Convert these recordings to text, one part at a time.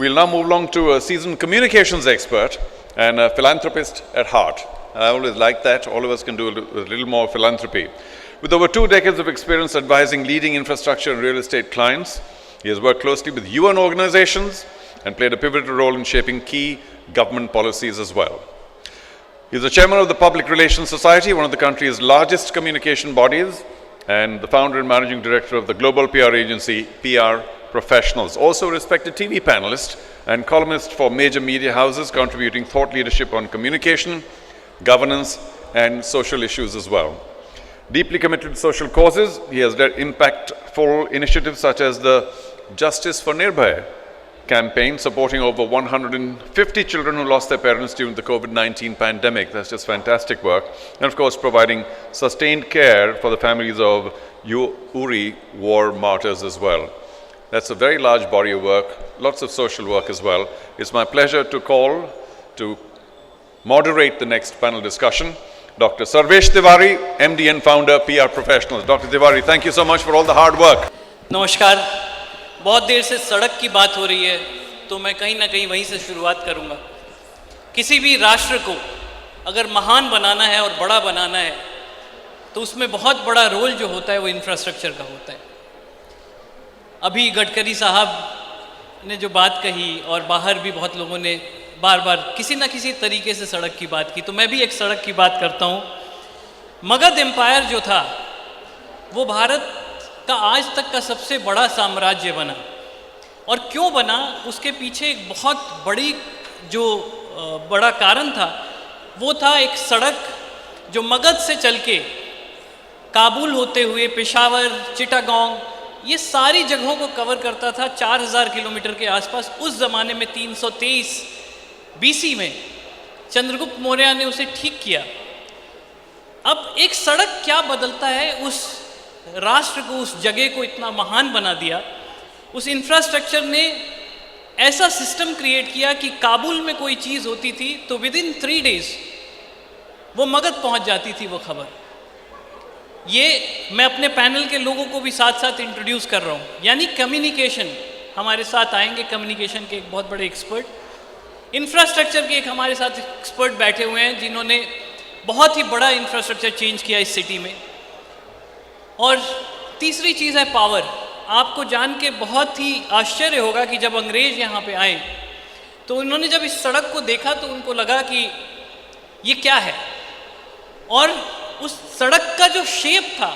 We'll now move along to a seasoned communications expert and a philanthropist at heart. I always like that. All of us can do a little more philanthropy. With over 2 decades of experience advising leading infrastructure and real estate clients, he has worked closely with UN organizations and played a pivotal role in shaping key government policies as well. He is the chairman of the Public Relations Society, one of the country's largest communication bodies, and the founder and managing director of the global PR agency, PR Professionals. Also a respected TV panelist and columnist for major media houses, contributing thought leadership on communication, governance, and social issues as well. Deeply committed to social causes, he has led impactful initiatives such as the Justice for Nirbhaya campaign, supporting over 150 children who lost their parents during the COVID-19 pandemic. That's just fantastic work. And of course, providing sustained care for the families of Uri war martyrs as well. That's a very large body of work, lots of social work as well. It's my pleasure to moderate the next panel discussion, Dr. Sarvesh Tiwari, MD and founder, PR Professionals. Dr. Tiwari, thank you so much for all the hard work. नमस्कार। बहुत देर से सड़क की बात हो रही है, तो मैं कहीं ना कहीं वहीं से शुरुआत करूंगा। किसी भी राष्ट्र को अगर महान बनाना है और बड़ा बनाना है, तो उसमें बहुत बड़ा रोल जो होता है वो इंफ्रास्ट्रक्चर का होता है। अभी गडकरी साहब ने जो बात कही और बाहर भी बहुत लोगों ने बार बार किसी ना किसी तरीके से सड़क की बात की, तो मैं भी एक सड़क की बात करता हूँ। मगध एम्पायर जो था वो भारत का आज तक का सबसे बड़ा साम्राज्य बना, और क्यों बना उसके पीछे एक बहुत बड़ा कारण था। वो था एक सड़क जो मगध से चल के काबुल होते हुए पेशावर, चिटागोंग, ये सारी जगहों को कवर करता था 4000 किलोमीटर के आसपास। उस ज़माने में 323 BC में चंद्रगुप्त मौर्य ने उसे ठीक किया। अब एक सड़क क्या बदलता है, उस राष्ट्र को, उस जगह को इतना महान बना दिया। उस इंफ्रास्ट्रक्चर ने ऐसा सिस्टम क्रिएट किया कि काबुल में कोई चीज़ होती थी तो विदिन 3 डेज वो मगध पहुंच जाती थी वो खबर। ये मैं अपने पैनल के लोगों को भी साथ साथ इंट्रोड्यूस कर रहा हूँ। यानी कम्युनिकेशन, हमारे साथ आएंगे कम्युनिकेशन के एक बहुत बड़े एक्सपर्ट, इंफ्रास्ट्रक्चर के एक हमारे साथ एक्सपर्ट बैठे हुए हैं जिन्होंने बहुत ही बड़ा इंफ्रास्ट्रक्चर चेंज किया इस सिटी में। और तीसरी चीज़ है पावर। आपको जान के बहुत ही आश्चर्य होगा कि जब अंग्रेज़ यहाँ पे आए तो उन्होंने जब इस सड़क को देखा तो उनको लगा कि ये क्या है, और उस सड़क का जो शेप था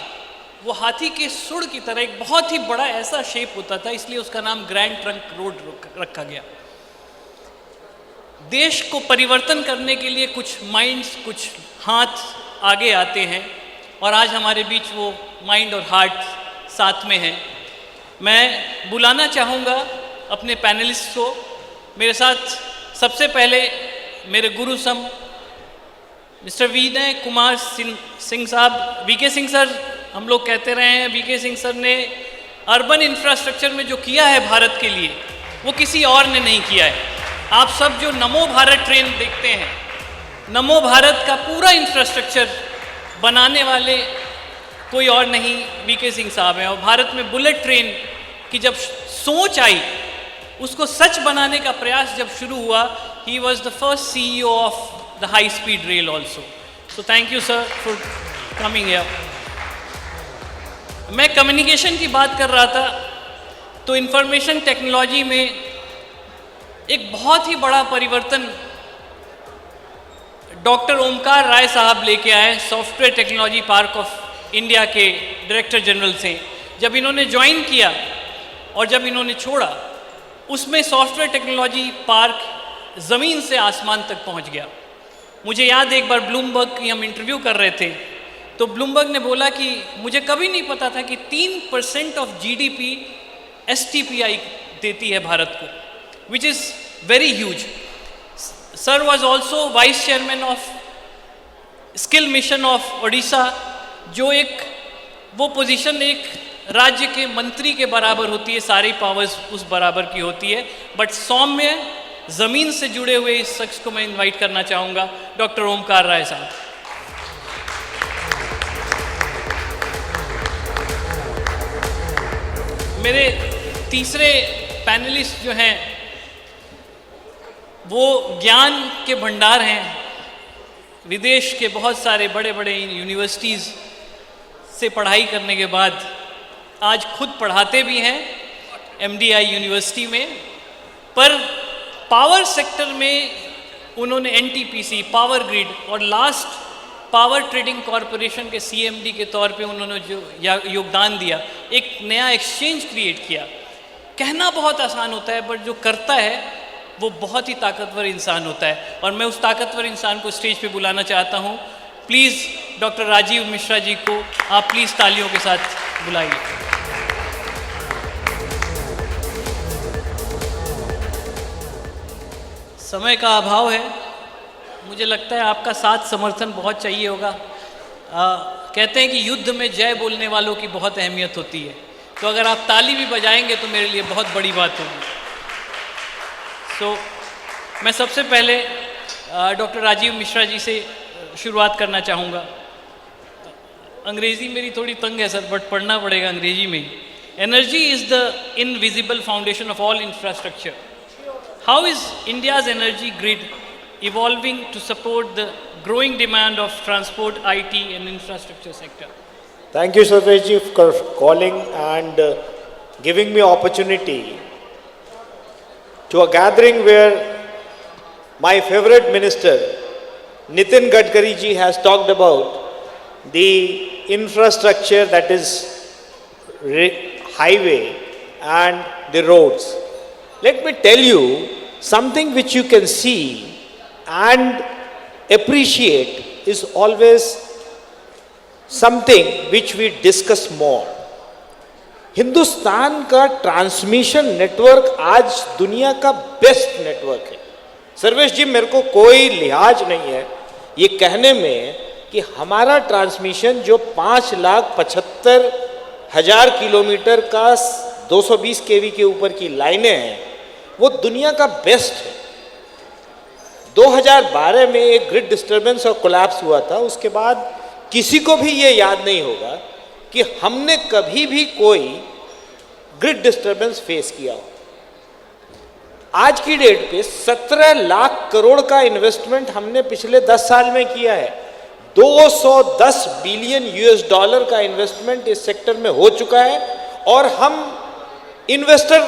वो हाथी के सुड़ की तरह एक बहुत ही बड़ा ऐसा शेप होता था, इसलिए उसका नाम ग्रैंड ट्रंक रोड रखा गया। देश को परिवर्तन करने के लिए कुछ माइंड्स, कुछ हाथ आगे आते हैं, और आज हमारे बीच वो माइंड और हार्ट साथ में हैं। मैं बुलाना चाहूँगा अपने पैनलिस्ट को। मेरे साथ सबसे पहले मेरे गुरु सम मिस्टर विनय कुमार सिंह साहब, वीके सिंह सर हम लोग कहते रहे हैं। वीके सिंह सर ने अर्बन इंफ्रास्ट्रक्चर में जो किया है भारत के लिए, वो किसी और ने नहीं किया है। आप सब जो नमो भारत ट्रेन देखते हैं, नमो भारत का पूरा इंफ्रास्ट्रक्चर बनाने वाले कोई और नहीं, वीके सिंह साहब हैं। और भारत में बुलेट ट्रेन की जब सोच आई, उसको सच बनाने का प्रयास जब शुरू हुआ, he was the first CEO of the high speed rail also. So thank you sir for coming here. मैं कम्युनिकेशन की बात कर रहा था, तो इंफॉर्मेशन टेक्नोलॉजी में एक बहुत ही बड़ा परिवर्तन डॉक्टर ओमकार राय साहब लेके आए, software technology park of India के डायरेक्टर जनरल से। जब इन्होंने ज्वाइन किया और जब इन्होंने छोड़ा, उसमें सॉफ्टवेयर टेक्नोलॉजी पार्क ज़मीन से आसमान तक पहुंच गया। मुझे याद है एक बार ब्लूमबर्ग की हम इंटरव्यू कर रहे थे, तो ब्लूमबर्ग ने बोला कि मुझे कभी नहीं पता था कि 3% ऑफ GDP STPI देती है भारत को, which is very huge. Sir was also vice chairman of skill mission of Odisha, जो वो पोजीशन एक राज्य के मंत्री के बराबर होती है, सारी पावर्स उस बराबर की होती है। बट सौम्य ज़मीन से जुड़े हुए इस शख्स को मैं इनवाइट करना चाहूँगा, डॉक्टर ओमकार राय साहब। मेरे तीसरे पैनलिस्ट जो हैं वो ज्ञान के भंडार हैं। विदेश के बहुत सारे बड़े बड़े यूनिवर्सिटीज़ से पढ़ाई करने के बाद आज खुद पढ़ाते भी हैं MDI यूनिवर्सिटी में, पर पावर सेक्टर में उन्होंने NTPC, पावर ग्रिड और लास्ट पावर ट्रेडिंग कॉरपोरेशन के CMD के तौर पे उन्होंने जो योगदान दिया, एक नया एक्सचेंज क्रिएट किया। कहना बहुत आसान होता है, बट जो करता है वो बहुत ही ताकतवर इंसान होता है। और मैं उस ताकतवर इंसान को स्टेज पे बुलाना चाहता हूँ। प्लीज़ डॉक्टर राजीव मिश्रा जी को आप प्लीज़ तालियों के साथ बुलाइए। समय का अभाव है, मुझे लगता है आपका साथ समर्थन बहुत चाहिए होगा। कहते हैं कि युद्ध में जय बोलने वालों की बहुत अहमियत होती है, तो अगर आप ताली भी बजाएंगे तो मेरे लिए बहुत बड़ी बात होगी। मैं सबसे पहले डॉक्टर राजीव मिश्रा जी से शुरुआत करना चाहूँगा। अंग्रेज़ी मेरी थोड़ी तंग है सर, बट पढ़ना पड़ेगा अंग्रेजी में। Energy is the invisible foundation of all infrastructure. How is India's energy grid evolving to support the growing demand of transport, IT and infrastructure sector? Thank you, Sarvesh ji, for calling and giving me opportunity to a gathering where my favorite minister, Nitin Gadkari ji, has talked about the infrastructure, that is highway and the roads. Let me tell you something which you can see and appreciate is always something which we discuss more. Hindustan का transmission network आज दुनिया का best network है। सर्वेश जी, मेरे को कोई लिहाज नहीं है ये कहने में कि हमारा ट्रांसमिशन जो 5,75,000 किलोमीटर का 220 kV के ऊपर की लाइनें हैं वो दुनिया का बेस्ट है। 2012 में एक ग्रिड डिस्टर्बेंस और कोलैप्स हुआ था, उसके बाद किसी को भी ये याद नहीं होगा कि हमने कभी भी कोई ग्रिड डिस्टर्बेंस फेस किया हो। आज की डेट पे 17 लाख करोड़ का इन्वेस्टमेंट हमने पिछले 10 साल में किया है। 210 बिलियन $US का इन्वेस्टमेंट इस सेक्टर में हो चुका है और हम इन्वेस्टर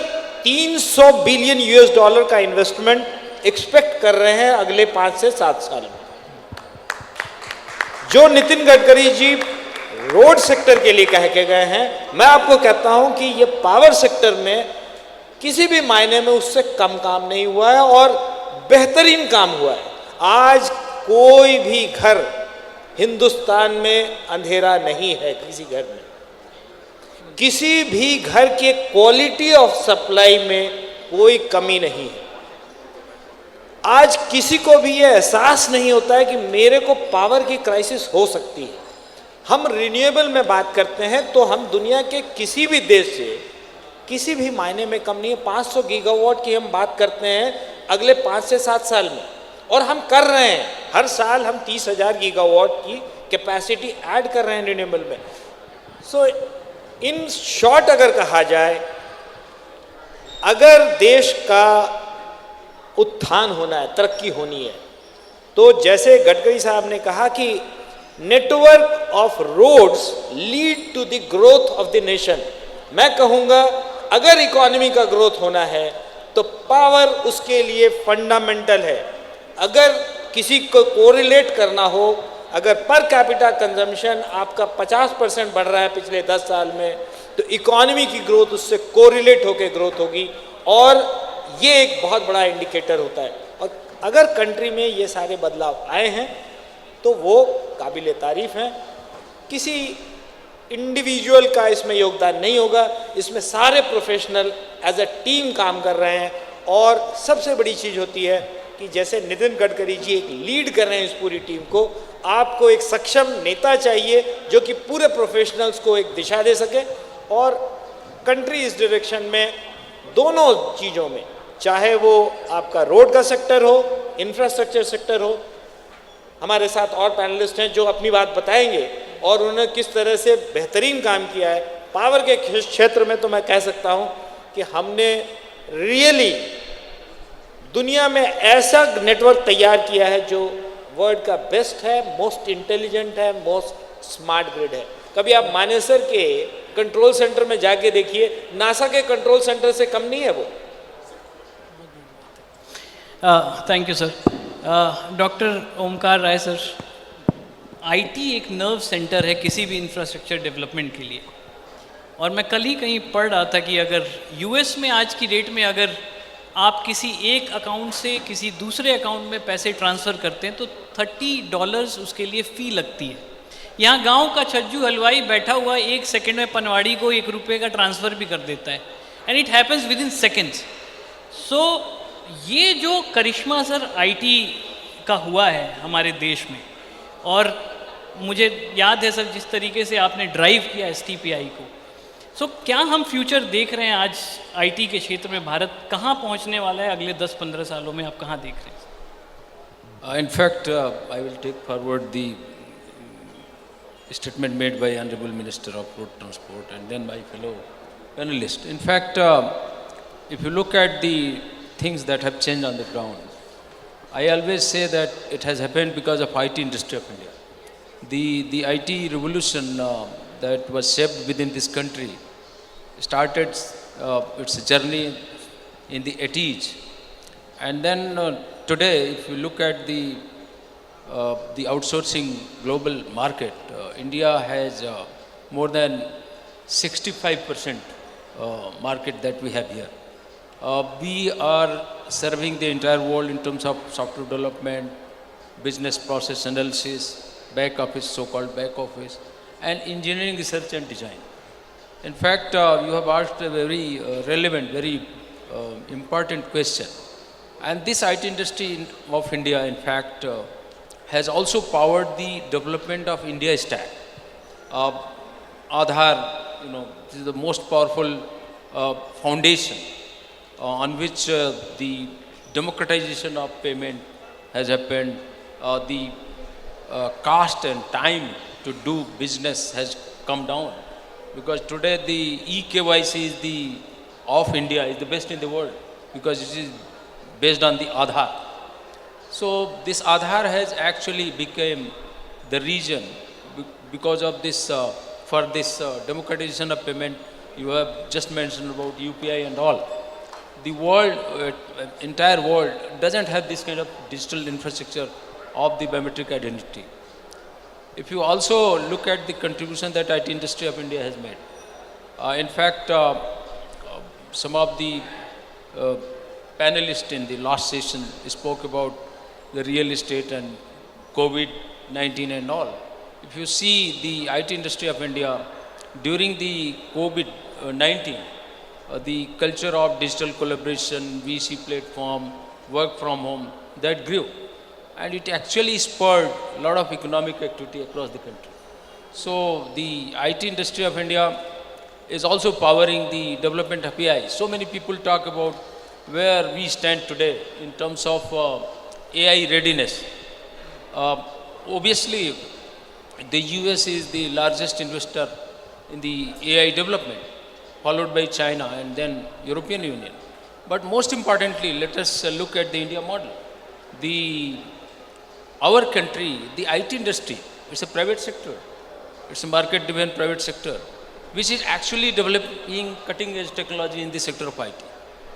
300 बिलियन $, का इन्वेस्टमेंट एक्सपेक्ट कर रहे हैं अगले 5 से 7 साल में। जो नितिन गडकरी जी रोड सेक्टर के लिए कह के गए हैं, मैं आपको कहता हूं कि ये पावर सेक्टर में किसी भी मायने में उससे कम काम नहीं हुआ है और बेहतरीन काम हुआ है। आज कोई भी घर हिंदुस्तान में अंधेरा नहीं है। किसी घर में, किसी भी घर के क्वालिटी ऑफ सप्लाई में कोई कमी नहीं है। आज किसी को भी ये एहसास नहीं होता है कि मेरे को पावर की क्राइसिस हो सकती है। हम रिन्यूएबल में बात करते हैं तो हम दुनिया के किसी भी देश से किसी भी मायने में कम नहीं है। 500 गीगावाट की हम बात करते हैं अगले 5 से 7 साल में, और हम कर रहे हैं। हर साल हम 30,000 गीगावाट की कैपेसिटी ऐड कर रहे हैं रिन्यूएबल में। सो इन शॉर्ट अगर कहा जाए, अगर देश का उत्थान होना है, तरक्की होनी है, तो जैसे गडकरी साहब ने कहा कि network of roads lead to the growth of the nation. मैं कहूँगा अगर इकोनॉमी का ग्रोथ होना है तो पावर उसके लिए फंडामेंटल है। अगर किसी को कोरिलेट करना हो, अगर पर कैपिटा कंजम्पशन आपका 50% बढ़ रहा है पिछले 10 साल में, तो इकोनॉमी की ग्रोथ उससे कोरिलेट होकर ग्रोथ होगी, और ये एक बहुत बड़ा इंडिकेटर होता है। और अगर कंट्री में ये सारे बदलाव आए हैं तो वो काबिल तारीफ हैं। किसी इंडिविजुअल का इसमें योगदान नहीं होगा, इसमें सारे प्रोफेशनल एज अ टीम काम कर रहे हैं। और सबसे बड़ी चीज़ होती है कि जैसे नितिन गडकरी जी एक लीड कर रहे हैं इस पूरी टीम को, आपको एक सक्षम नेता चाहिए जो कि पूरे प्रोफेशनल्स को एक दिशा दे सके और कंट्री इस डायरेक्शन में, दोनों चीज़ों में, चाहे वो आपका रोड का सेक्टर हो, इंफ्रास्ट्रक्चर सेक्टर हो। हमारे साथ और पैनलिस्ट हैं जो अपनी बात बताएंगे और उन्होंने किस तरह से बेहतरीन काम किया है। पावर के क्षेत्र में तो मैं कह सकता हूं कि हमने रियली दुनिया में ऐसा नेटवर्क तैयार किया है जो वर्ल्ड का बेस्ट है, मोस्ट इंटेलिजेंट है, मोस्ट स्मार्ट ग्रिड है। कभी आप मानेसर के कंट्रोल सेंटर में जाके देखिए, नासा के कंट्रोल सेंटर से कम नहीं है वो। Thank you sir. Doctor Omkar Rai sir, IT एक नर्व सेंटर है किसी भी इंफ्रास्ट्रक्चर डेवलपमेंट के लिए, और मैं कल ही कहीं पढ़ रहा था कि अगर यूएस में आज की डेट में अगर आप किसी एक अकाउंट से किसी दूसरे अकाउंट में पैसे ट्रांसफ़र करते हैं तो $30 उसके लिए फ़ी लगती है। यहाँ गांव का छज्जू हलवाई बैठा हुआ 1 सेकंड में पनवाड़ी को $1 का ट्रांसफ़र भी कर देता है, and it happens within seconds. So ये जो करिश्मा सर आईटी का हुआ है हमारे देश में, और मुझे याद है सर जिस तरीके से आपने ड्राइव किया एसटीपीआई को, सो क्या हम फ्यूचर देख रहे हैं आज आईटी के क्षेत्र में भारत कहाँ पहुँचने वाला है अगले 10-15 सालों में, आप कहाँ देख रहे हैं? In fact, I will take forward the statement made by Honorable Minister of Road Transport and then my fellow panelists. In fact, if you look at the things that have changed on the ground, I always say that it has happened because of IT industry of India. The IT revolution that was shaped within this country started its journey in the 80s, and then today, if you look at the outsourcing global market, India has more than 65% market that we have here. We are serving the entire world in terms of software development, business process analysis, back office, so-called back office, and engineering research and design. In fact, you have asked a very relevant, very important question. And this IT industry of India, in fact, has also powered the development of India stack. Aadhaar, this is the most powerful foundation on which the democratization of payment has happened. The cost and time to do business has come down, because today the eKYC of India is the best in the world, because it is based on the Aadhaar. So this Aadhaar has actually become the region because of this, for this democratization of payment. You have just mentioned about UPI and all. The world, entire world doesn't have this kind of digital infrastructure of the biometric identity. If you also look at the contribution that IT industry of India has made, in fact, some of the panelists in the last session spoke about the real estate and COVID-19 and all. If you see the IT industry of India during the COVID-19, the culture of digital collaboration, VC platform, work from home, that grew. And it actually spurred a lot of economic activity across the country. So the IT industry of India is also powering the development of AI. So many people talk about where we stand today in terms of AI readiness. Obviously, the US is the largest investor in the AI development, followed by China and then European Union. But most importantly, let us look at the India model. Our country, the IT industry, it's a private sector. It's a market-driven private sector, which is actually developing cutting-edge technology in the sector of IT.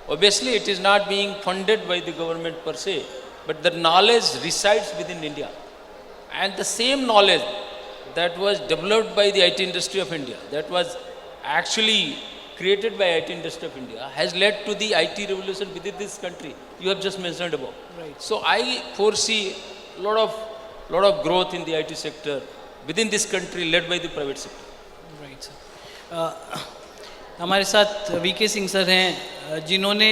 Obviously, it is not being funded by the government per se, but the knowledge resides within India. And the same knowledge that was developed by the IT industry of India, that was actually created by IT industry of India, has led to the IT revolution within this country you have just mentioned about. Right. So I foresee a lot of growth in the IT sector within this country led by the private sector. Right sir. हमारे साथ VK Singh sir हैं जिन्होंने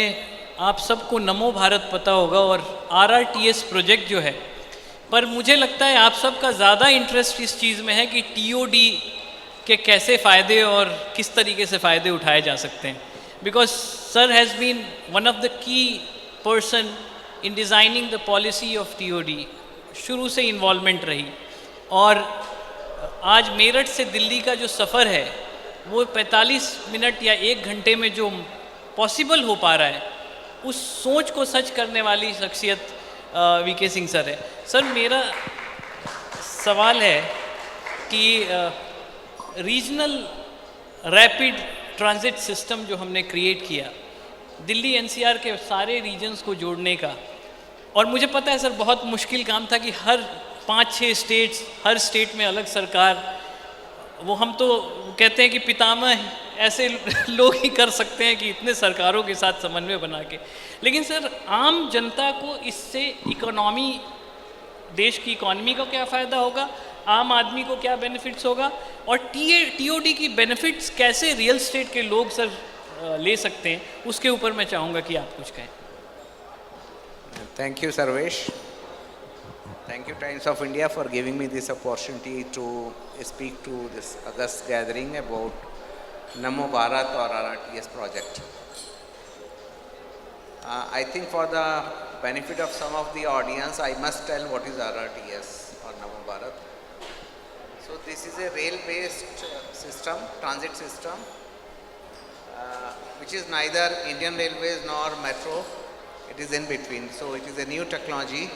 आप सबको नमो भारत पता होगा और RRTS project जो है, पर मुझे लगता है आप सबका ज़्यादा इंटरेस्ट इस चीज़ में है कि TOD के कैसे फ़ायदे और किस तरीके से फ़ायदे उठाए जा सकते हैं, because sir has been one of the key person in designing the policy of TOD। शुरू से इन्वॉल्वमेंट रही, और आज मेरठ से दिल्ली का जो सफ़र है वो 45 मिनट या 1 घंटे में जो पॉसिबल हो पा रहा है, उस सोच को सच करने वाली शख्सियत वीके सिंह सर है। सर मेरा सवाल है कि रीजनल रैपिड ट्रांजिट सिस्टम जो हमने क्रिएट किया दिल्ली एनसीआर के सारे रीजन्स को जोड़ने का, और मुझे पता है सर बहुत मुश्किल काम था कि हर 5-6 स्टेट्स, हर स्टेट में अलग सरकार, वो हम तो कहते हैं कि पितामह ऐसे लोग ही कर सकते हैं कि इतने सरकारों के साथ समन्वय बना के। लेकिन सर आम जनता को इससे इकोनॉमी, देश की इकोनॉमी का क्या फ़ायदा होगा, आम आदमी को क्या बेनिफिट्स होगा, और टीओडी की बेनिफिट्स कैसे रियल स्टेट के लोग सर ले सकते हैं, उसके ऊपर मैं चाहूँगा कि आप कुछ कहें। Thank you, Sarvesh. Thank you, Times of India, for giving me this opportunity to speak to this August gathering about Namo Bharat or RRTS project. I think for the benefit of some of the audience, I must tell what is RRTS or Namo Bharat. So this is a rail-based system, transit system, which is neither Indian Railways nor metro. It is in between. So it is a new technology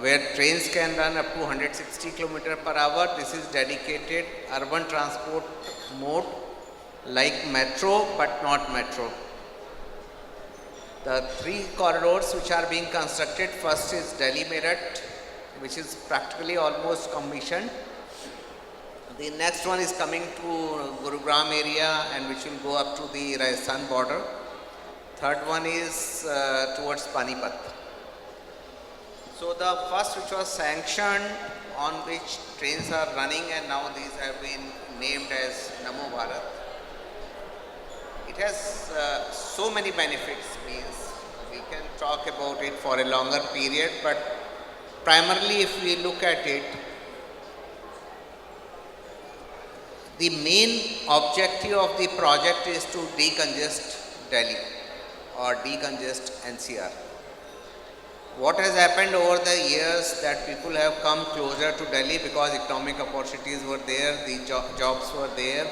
where trains can run up to 160 km per hour. This is dedicated urban transport mode like metro but not metro. The 3 corridors which are being constructed, first is Delhi Meerut, which is practically almost commissioned. The next one is coming to Gurugram area and which will go up to the Rajasthan border. Third one is towards Panipat. So the first which was sanctioned, on which trains are running, and now these have been named as Namo Bharat. It has so many benefits, means we can talk about it for a longer period, but primarily if we look at it, the main objective of the project is to decongest Delhi or decongest NCR. What has happened over the years that people have come closer to Delhi because economic opportunities were there, the jobs were there,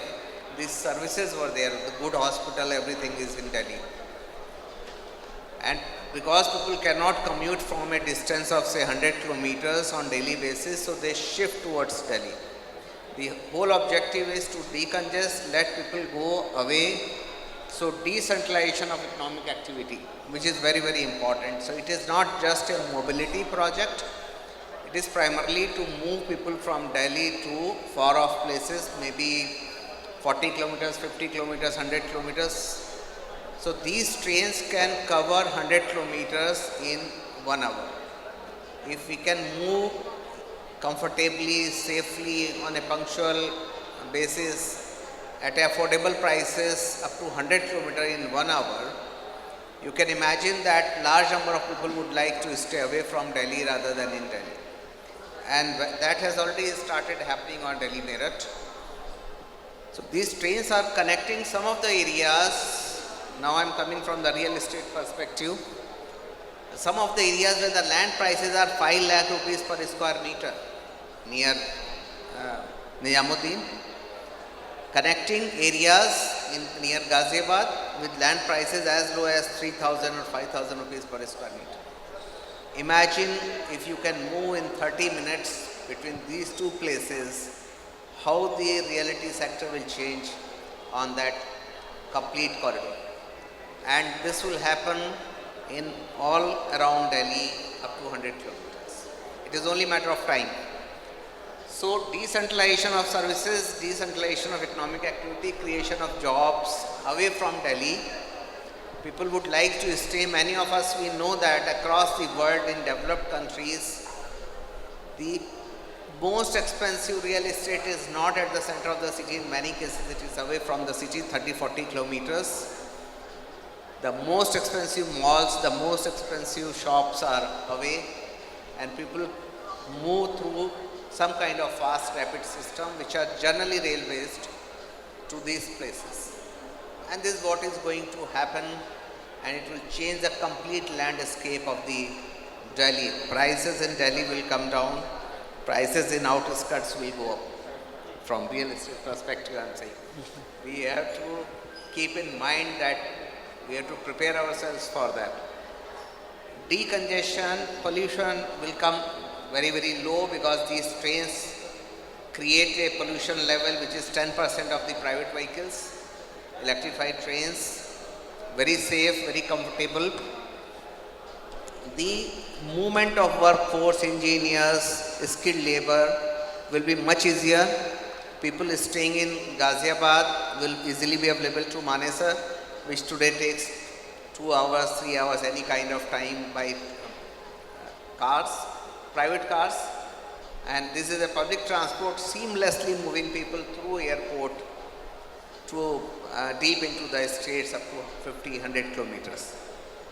the services were there, the good hospital, everything is in Delhi. And because people cannot commute from a distance of say 100 kilometers on daily basis, so they shift towards Delhi. The whole objective is to decongest, let people go away. So decentralization of economic activity, which is very, very important. So it is not just a mobility project. It is primarily to move people from Delhi to far off places, maybe 40 kilometers, 50 kilometers, 100 kilometers. So these trains can cover 100 kilometers in 1 hour. If we can move comfortably, safely, on a punctual basis, at affordable prices up to 100 kilometers in 1 hour, you can imagine that large number of people would like to stay away from Delhi rather than in Delhi. And that has already started happening on Delhi Meerut. So these trains are connecting some of the areas. Now I am coming from the real estate perspective. Some of the areas where the land prices are 5 lakh rupees per square meter near Nizamuddin, connecting areas near Ghaziabad with land prices as low as 3,000 or 5,000 rupees per square meter. Imagine if you can move in 30 minutes between these two places, how the reality sector will change on that complete corridor. And this will happen in all around Delhi up to 100 kilometers. It is only a matter of time. So decentralization of services, decentralization of economic activity, creation of jobs away from Delhi. People would like to stay. Many of us, we know that across the world in developed countries, the most expensive real estate is not at the center of the city. In many cases, it is away from the city, 30-40 kilometers. The most expensive malls, the most expensive shops are away, and people move through some kind of fast rapid system which are generally rail based to these places. And this is what is going to happen, and it will change the complete landscape of the Delhi. Prices in Delhi will come down, prices in outskirts will go up. From real estate perspective, I am saying. We have to keep in mind that We have to prepare ourselves for that. Decongestion, pollution will come very, very low because these trains create a pollution level which is 10% of the private vehicles. Electrified trains, very safe, very comfortable. The movement of workforce, engineers, skilled labor will be much easier. People staying in Ghaziabad will easily be available to Manesar, which today takes 2 hours, 3 hours, any kind of time by cars, private cars. And this is a public transport seamlessly moving people through airport to deep into the states up to 50, 100 kilometers.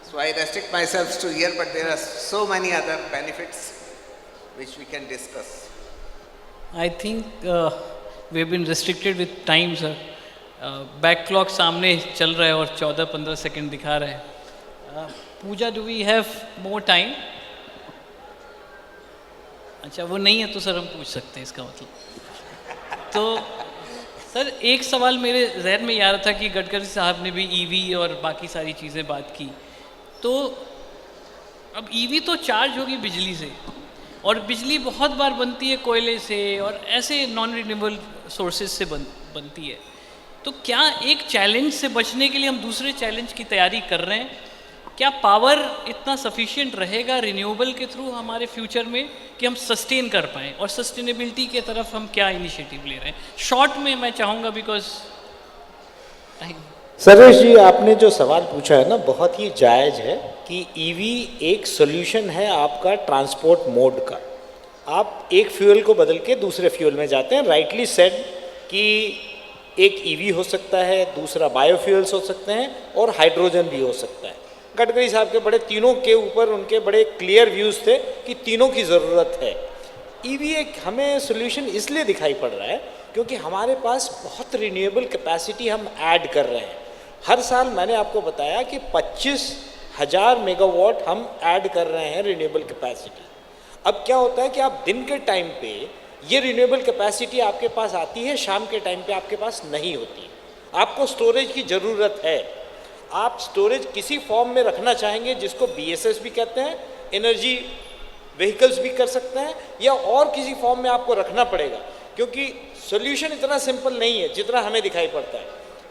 So I restrict myself to here, but there are so many other benefits which we can discuss. I think we have been restricted with time, sir. Back clock सामने चल रहा है और 14-15 second दिखा रहा है. Pooja, do we have more time? अच्छा, वो नहीं है तो सर हम पूछ सकते हैं, इसका मतलब. तो सर एक सवाल मेरे जहन में ये आ रहा था कि गडकरी साहब ने भी ईवी और बाकी सारी चीज़ें बात की. तो अब ईवी तो चार्ज होगी बिजली से, और बिजली बहुत बार बनती है कोयले से और ऐसे नॉन रिन्यूएबल सोर्सेज से बनती है. तो क्या एक चैलेंज से बचने के लिए हम दूसरे चैलेंज की तैयारी कर रहे हैं? क्या पावर इतना सफिशिएंट रहेगा रिन्यूएबल के थ्रू हमारे फ्यूचर में कि हम सस्टेन कर पाएँ, और सस्टेनेबिलिटी के तरफ हम क्या इनिशिएटिव ले रहे हैं? शॉर्ट में मैं चाहूँगा, बिकॉज सर्वेश जी, आपने जो सवाल पूछा है ना, बहुत ही जायज़ है कि ईवी एक सोल्यूशन है आपका ट्रांसपोर्ट मोड का. आप एक फ्यूल को बदल के दूसरे फ्यूल में जाते हैं. राइटली सेड कि एक ईवी हो सकता है, दूसरा बायोफ्यूल्स हो सकते हैं, और हाइड्रोजन भी हो सकता है. गडकरी साहब के बड़े तीनों के ऊपर उनके बड़े क्लियर व्यूज़ थे कि तीनों की ज़रूरत है. ईवी एक हमें सोल्यूशन इसलिए दिखाई पड़ रहा है क्योंकि हमारे पास बहुत रिन्यूएबल कैपेसिटी हम ऐड कर रहे हैं. हर साल मैंने आपको बताया कि 25,000 मेगावाट हम ऐड कर रहे हैं रिन्यूएबल कैपेसिटी. अब क्या होता है कि आप दिन के टाइम पे ये रिन्यूएबल कैपेसिटी आपके पास आती है, शाम के टाइम पे आपके पास नहीं होती. आपको स्टोरेज की ज़रूरत है. आप स्टोरेज किसी फॉर्म में रखना चाहेंगे, जिसको BSS भी कहते हैं, एनर्जी व्हीकल्स भी कर सकते हैं, या और किसी फॉर्म में आपको रखना पड़ेगा, क्योंकि सोल्यूशन इतना सिंपल नहीं है जितना हमें दिखाई पड़ता है.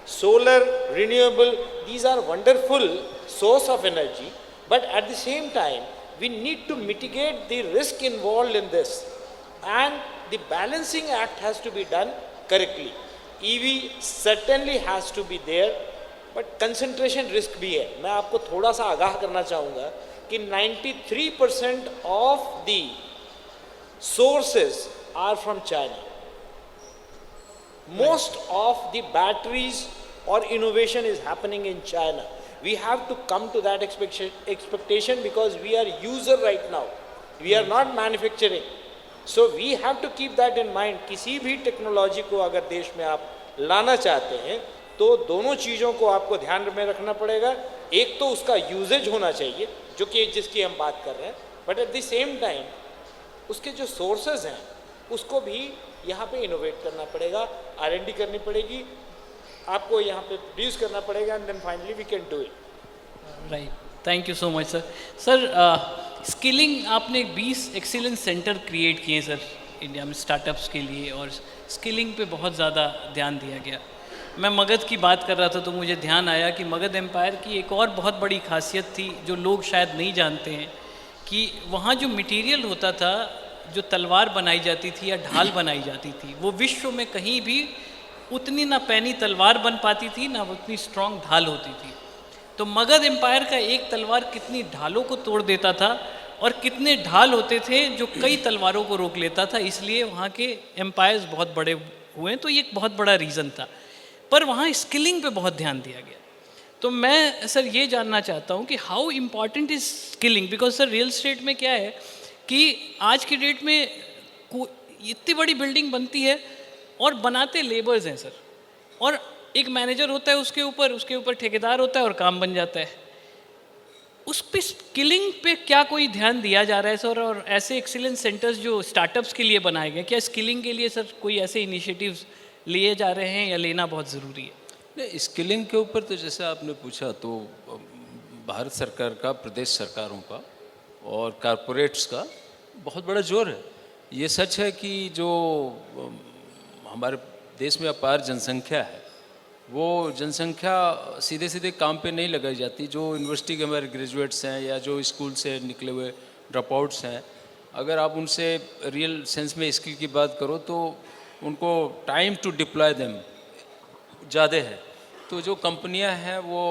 Solar, renewable, these are wonderful source of energy, but at the same time we need to mitigate the risk involved in this, and the balancing act has to be done correctly. EV certainly has to be there, but concentration risk भी है. मैं आपको थोड़ा सा आगाह करना चाहूँगा कि 93% of the sources are from China. Most of the batteries or innovation is happening in China. We have to come to that expectation because we are user right now. We are not manufacturing. So we have to keep that in mind. किसी भी technology को अगर देश में आप लाना चाहते हैं तो दोनों चीज़ों को आपको ध्यान में रखना पड़ेगा. एक तो उसका यूजेज होना चाहिए, जो कि जिसकी हम बात कर रहे हैं, but at the same time उसके जो सोर्सेज हैं उसको भी यहाँ पे इनोवेट करना पड़ेगा, R&D करनी पड़ेगी, आपको यहाँ पे प्रोड्यूस करना पड़ेगा, and then finally we can do it. Right, thank you so much sir. Sir skilling, आपने 20 एक्सीलेंस सेंटर क्रिएट किए सर इंडिया में स्टार्टअप्स के लिए, और स्किलिंग पे बहुत ज़्यादा ध्यान दिया गया. मैं मगध की बात कर रहा था तो मुझे ध्यान आया कि मगध एम्पायर की एक और बहुत बड़ी खासियत थी जो लोग शायद नहीं जानते हैं, कि वहाँ जो मटेरियल होता था, जो तलवार बनाई जाती थी या ढाल बनाई जाती थी, वो विश्व में कहीं भी उतनी ना पैनी तलवार बन पाती थी, ना उतनी स्ट्रॉन्ग ढाल होती थी. तो मगध एम्पायर का एक तलवार कितनी ढालों को तोड़ देता था, और कितने ढाल होते थे जो कई तलवारों को रोक लेता था. इसलिए वहाँ के एम्पायर्स बहुत बड़े हुए. तो ये एक बहुत बड़ा रीज़न था. पर वहाँ स्किलिंग पे बहुत ध्यान दिया गया. तो मैं सर ये जानना चाहता हूँ कि how important is skilling, because sir real estate में क्या है कि आज की डेट में इतनी बड़ी बिल्डिंग बनती है और बनाते लेबर्स हैं सर, और एक मैनेजर होता है उसके ऊपर ठेकेदार होता है और काम बन जाता है. उस पे स्किलिंग पे क्या कोई ध्यान दिया जा रहा है सर? और ऐसे एक्सीलेंस सेंटर्स जो स्टार्टअप्स के लिए बनाए गए, क्या स्किलिंग के लिए सर कोई ऐसे इनिशिएटिव्स लिए जा रहे हैं या लेना बहुत ज़रूरी है? नहीं, स्किलिंग के ऊपर तो जैसे आपने पूछा तो भारत सरकार का, प्रदेश सरकारों का और कारपोरेट्स का बहुत बड़ा जोर है। ये सच है कि जो हमारे देश में अपार जनसंख्या है, वो जनसंख्या सीधे सीधे काम पे नहीं लगाई जाती। जो यूनिवर्सिटी के हमारे ग्रेजुएट्स हैं या जो स्कूल से निकले हुए ड्रॉप आउट्स हैं, अगर आप उनसे रियल सेंस में स्किल की बात करो तो उनको टाइम टू डिप्लॉय देम ज़्यादा है। तो जो कंपनियां हैं वो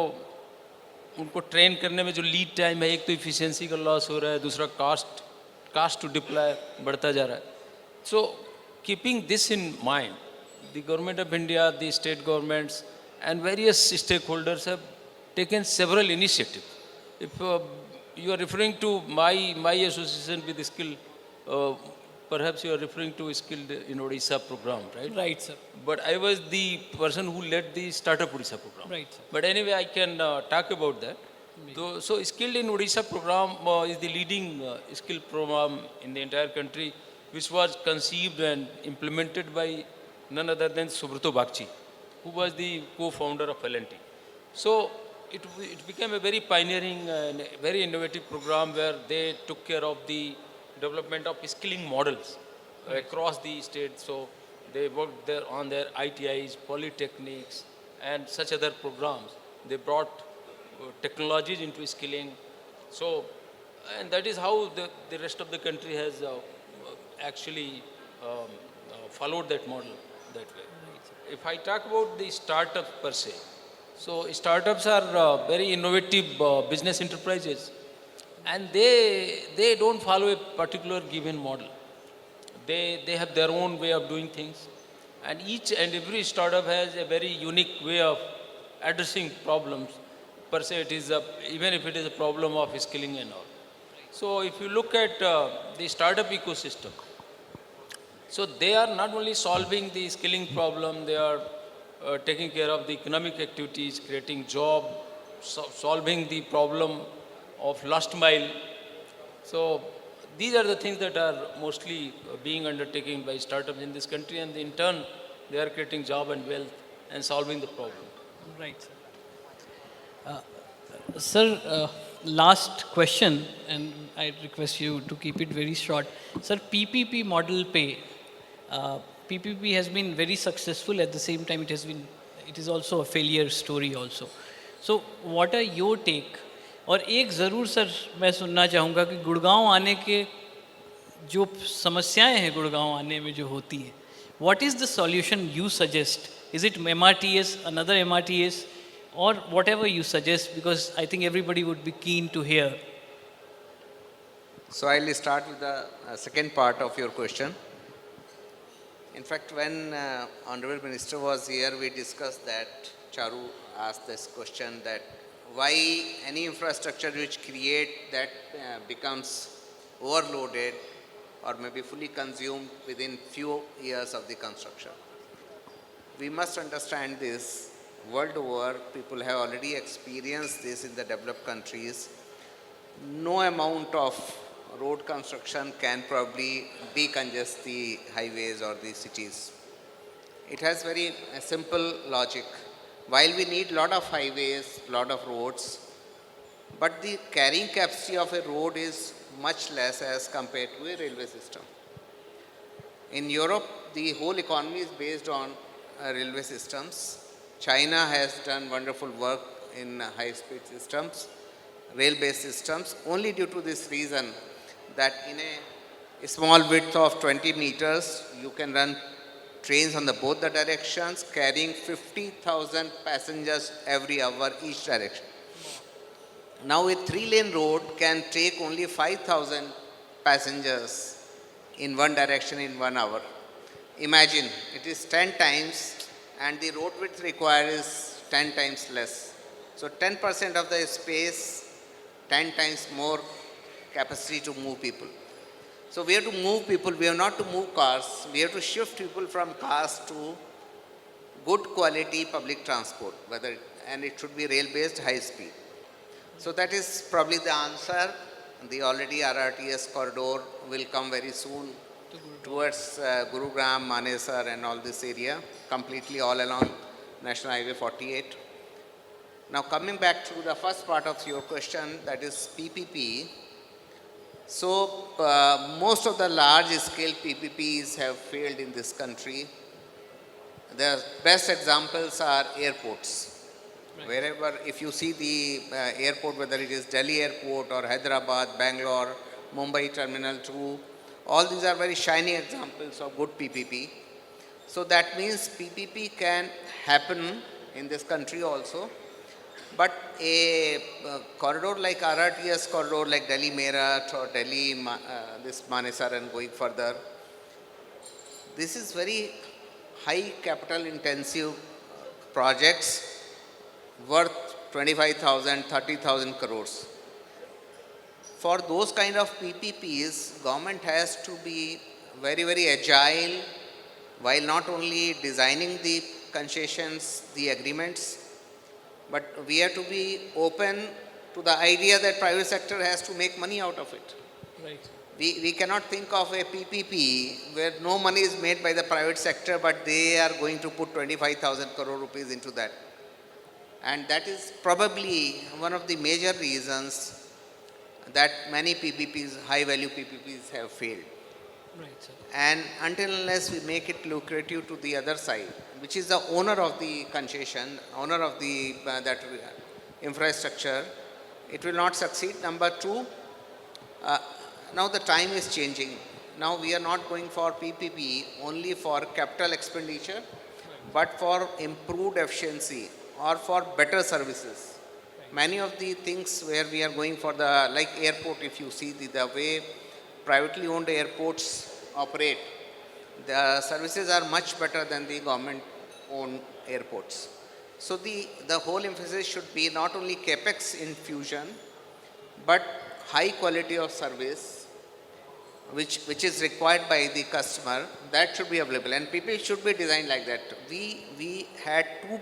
उनको ट्रेन करने में जो लीड टाइम है, एक तो इफ़िशियंसी का लॉस हो रहा है, दूसरा कास्ट टू डिप्लॉय बढ़ता जा रहा है। So keeping this in mind, the government of India, the state governments and various stakeholders have taken several initiatives. If you are referring to my association with skill, perhaps you are referring to Skilled in Odisha program, right? Right, sir. But I was the person who led the Startup Odisha program. Right, sir. But anyway, I can talk about that. So Skilled in Odisha program is the leading skill program in the entire country, which was conceived and implemented by none other than Subrata Bagchi, who was the co-founder of L&T. So it became a very pioneering and a very innovative program where they took care of the development of skilling models across the state. So they worked there on their ITIs, polytechnics, and such other programs. They brought technologies into skilling. So, and that is how the rest of the country has actually followed that model that way. If I talk about the startup per se, so startups are very innovative business enterprises, and they don't follow a particular given model. They have their own way of doing things, and each and every startup has a very unique way of addressing problems. Per se, it is even if it is a problem of skilling and all. So if you look at the startup ecosystem, so they are not only solving the skilling problem, they are taking care of the economic activities, creating job, solving the problem of last mile. So these are the things that are mostly being undertaken by startups in this country, and in turn they are creating job and wealth and solving the problem. Right, sir. Sir, last question, and I request you to keep it very short. Sir, PPP model pay. PPP has been very successful. At the same time, it is also a failure story also. So, what are your take? और एक ज़रूर sir मैं सुनना चाहूँगा कि गुड़गांव आने के जो समस्याएं हैं गुड़गांव आने में जो होती हैं, what is the solution you suggest? Is it MRTS, another MRTS, or whatever you suggest? Because I think everybody would be keen to hear. So I'll start with the second part of your question. In fact, when Honorable Minister was here, we discussed that. Charu asked this question that why any infrastructure which create that becomes overloaded or maybe fully consumed within few years of the construction. We must understand this. World over, people have already experienced this in the developed countries. No amount of road construction can probably decongest the highways or the cities. It has very simple logic. While we need lot of highways, lot of roads, but the carrying capacity of a road is much less as compared to a railway system. In Europe, the whole economy is based on railway systems. China has done wonderful work in high-speed systems, rail-based systems, only due to this reason that in a small width of 20 meters, you can run trains on both the directions, carrying 50,000 passengers every hour each direction. Now a 3-lane road can take only 5,000 passengers in one direction in 1 hour. Imagine, it is 10 times and the road width required is 10 times less. So 10% of the space, 10 times more capacity to move people. So we have to move people, we have not to move cars, we have to shift people from cars to good quality public transport, and it should be rail-based high speed. So that is probably the answer. The already RRTS corridor will come very soon towards Gurugram, Manesar and all this area, completely all along. National Highway 48. Now coming back to the first part of your question, that is PPP. So most of the large scale PPPs have failed in this country. The best examples are airports. Wherever, if you see the airport, whether it is Delhi Airport or Hyderabad, Bangalore, Mumbai Terminal 2, all these are very shining examples of good PPP. So that means PPP can happen in this country also. But a corridor like RRTS corridor like Delhi Meerut or Delhi this Manesar and going further, this is very high capital intensive projects worth 25,000, 30,000 crores. For those kind of PPPs, government has to be very, very agile while not only designing the concessions, the agreements, but we have to be open to the idea that private sector has to make money out of it. Right. We cannot think of a PPP where no money is made by the private sector, but they are going to put 25,000 crore rupees into that. And that is probably one of the major reasons that many PPPs, high value PPPs have failed. Right, sir. And until unless we make it lucrative to the other side, which is the owner of the concession, owner of the infrastructure, it will not succeed. Number two, now the time is changing. Now we are not going for PPP only for capital expenditure, but for improved efficiency or for better services. Many of the things where we are going for the, like airport, if you see the way privately owned airports operate, the services are much better than the government owned airports. So the whole emphasis should be not only capex infusion, but high quality of service, which is required by the customer, that should be available. And PPP should be designed like that. We had two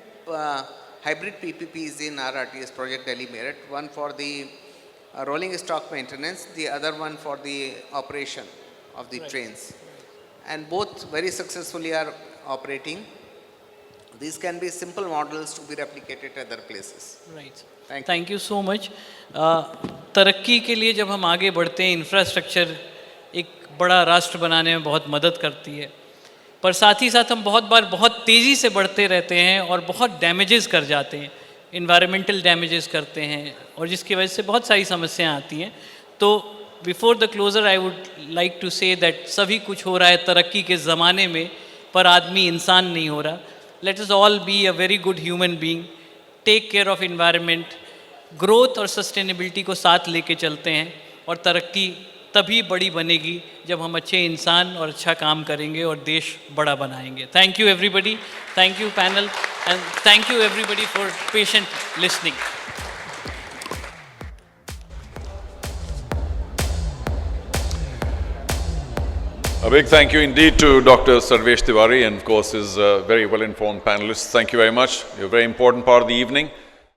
hybrid PPPs in RRTS project Delhi Meerut, one for the rolling stock maintenance, the other one for the operation of the trains. And both very successfully are operating. These can be simple models to be replicated at other places. Right, Thank you. Thank you so much. तरक्की के लिए जब हम आगे बढ़ते हैं, infrastructure एक बड़ा राष्ट्र बनाने में बहुत मदद करती है, पर साथ ही साथ हम बहुत बार बहुत तेज़ी से बढ़ते रहते हैं और बहुत डैमेजेस कर जाते हैं, इन्वायरमेंटल डैमेजेस करते हैं, और जिसकी वजह से बहुत सारी समस्याएं आती हैं. तो before the closure I would like to say that सभी कुछ हो रहा है तरक्की के ज़माने में, पर आदमी इंसान नहीं हो रहा. Let us all be a very good human being, take care of environment, growth और सस्टेनेबिलिटी को साथ लेके चलते हैं, और तरक्की तभी बड़ी बनेगी जब हम अच्छे इंसान और अच्छा काम करेंगे और देश बड़ा बनाएंगे. Thank you everybody, thank you panel, and thank you everybody for patient listening. A big thank you indeed to Dr. Sarvesh Tiwari and of course his very well-informed panelists. Thank you very much. You're a very important part of the evening.